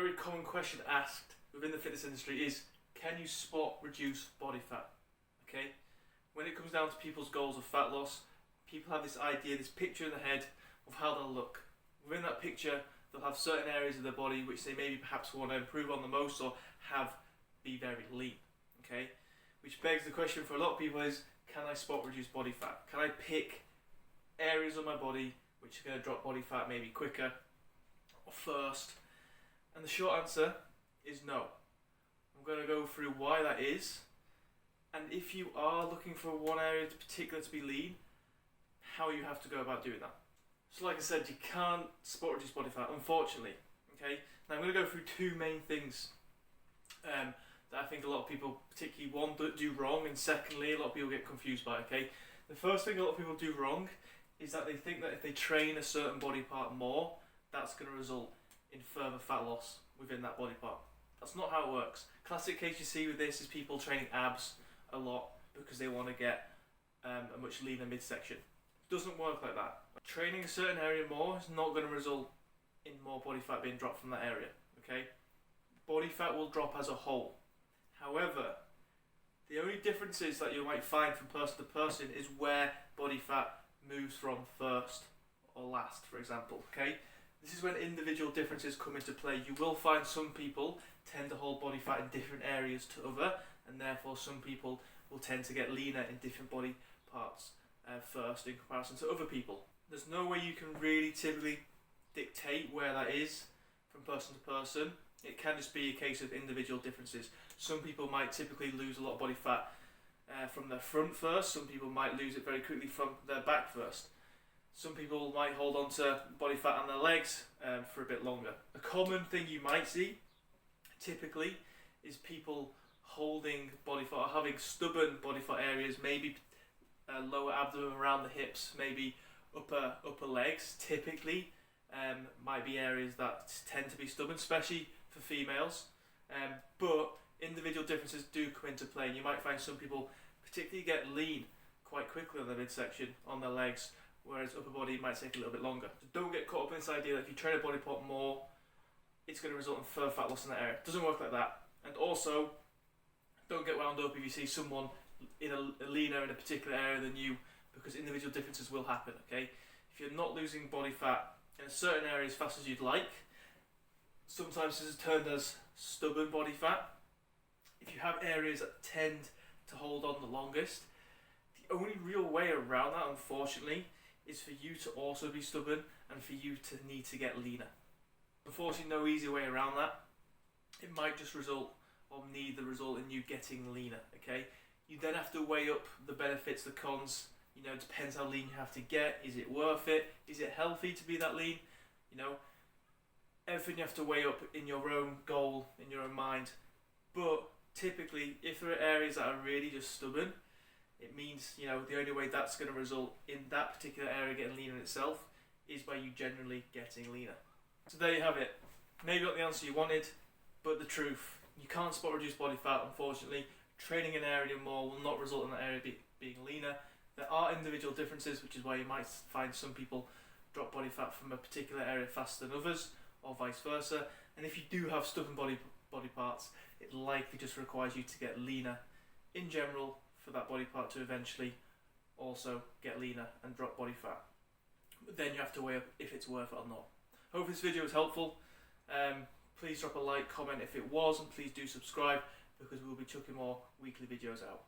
very common question asked within the fitness industry is, can you spot reduce body fat? Okay, when it comes down to people's goals of fat loss, people have this idea, this picture in their head of how they'll look. Within that picture, they'll have certain areas of their body which they maybe perhaps want to improve on the most or be very lean. Okay, which begs the question for a lot of people is, can I spot reduce body fat? Can I pick areas of my body which are going to drop body fat maybe quicker or first? And the short answer is no. I'm going to go through why that is, and if you are looking for one area in particular to be lean, how you have to go about doing that. So like I said, you can't spot reduce body fat, unfortunately. Okay. Now I'm going to go through two main things that I think a lot of people, particularly one, do wrong, and secondly, a lot of people get confused by. Okay. The first thing a lot of people do wrong is that they think that if they train a certain body part more, that's going to result in further fat loss within that body part. That's not how it works. Classic case you see with this is people training abs a lot because they want to get a much leaner midsection. It doesn't work like that. Training a certain area more is not going to result in more body fat being dropped from that area. Okay, body fat will drop as a whole. However, the only differences that you might find from person to person is where body fat moves from first or last, for example. Okay, this is when individual differences come into play. You will find some people tend to hold body fat in different areas to other, and therefore some people will tend to get leaner in different body parts first in comparison to other people. There's no way you can really typically dictate where that is from person to person. It can just be a case of individual differences. Some people might typically lose a lot of body fat from their front first. Some people might lose it very quickly from their back first. Some people might hold on to body fat on their legs for a bit longer. A common thing you might see typically is people holding body fat or having stubborn body fat areas, maybe lower abdomen around the hips, maybe upper legs. Typically might be areas that tend to be stubborn, especially for females. But individual differences do come into play, and you might find some people particularly get lean quite quickly on their midsection, on their legs, whereas upper body might take a little bit longer. So don't get caught up in this idea that if you train a body part more, it's going to result in further fat loss in that area. It doesn't work like that. And also, don't get wound up if you see someone in a leaner in a particular area than you, because individual differences will happen. Okay, if you're not losing body fat in a certain area as fast as you'd like, sometimes this is termed as stubborn body fat. If you have areas that tend to hold on the longest, the only real way around that, unfortunately, is for you to also be stubborn and for you to need to get leaner. Unfortunately, no easy way around that. It might just result or need the result in you getting leaner. Okay, you then have to weigh up the benefits, the cons. You know, it depends how lean you have to get. Is it worth it? Is it healthy to be that lean? You know, everything you have to weigh up in your own goal, in your own mind. But typically, if there are areas that are really just stubborn, it means, you know, the only way that's going to result in that particular area getting leaner in itself is by you generally getting leaner. So there you have it. Maybe not the answer you wanted, but the truth. You can't spot reduce body fat, unfortunately. Training an area more will not result in that area being leaner. There are individual differences, which is why you might find some people drop body fat from a particular area faster than others, or vice versa. And if you do have stubborn body parts, it likely just requires you to get leaner in general for that body part to eventually also get leaner and drop body fat. But then you have to weigh up if it's worth it or not. Hope this video was helpful. Please drop a like, comment if it was, and please do subscribe, because we'll be chucking more weekly videos out.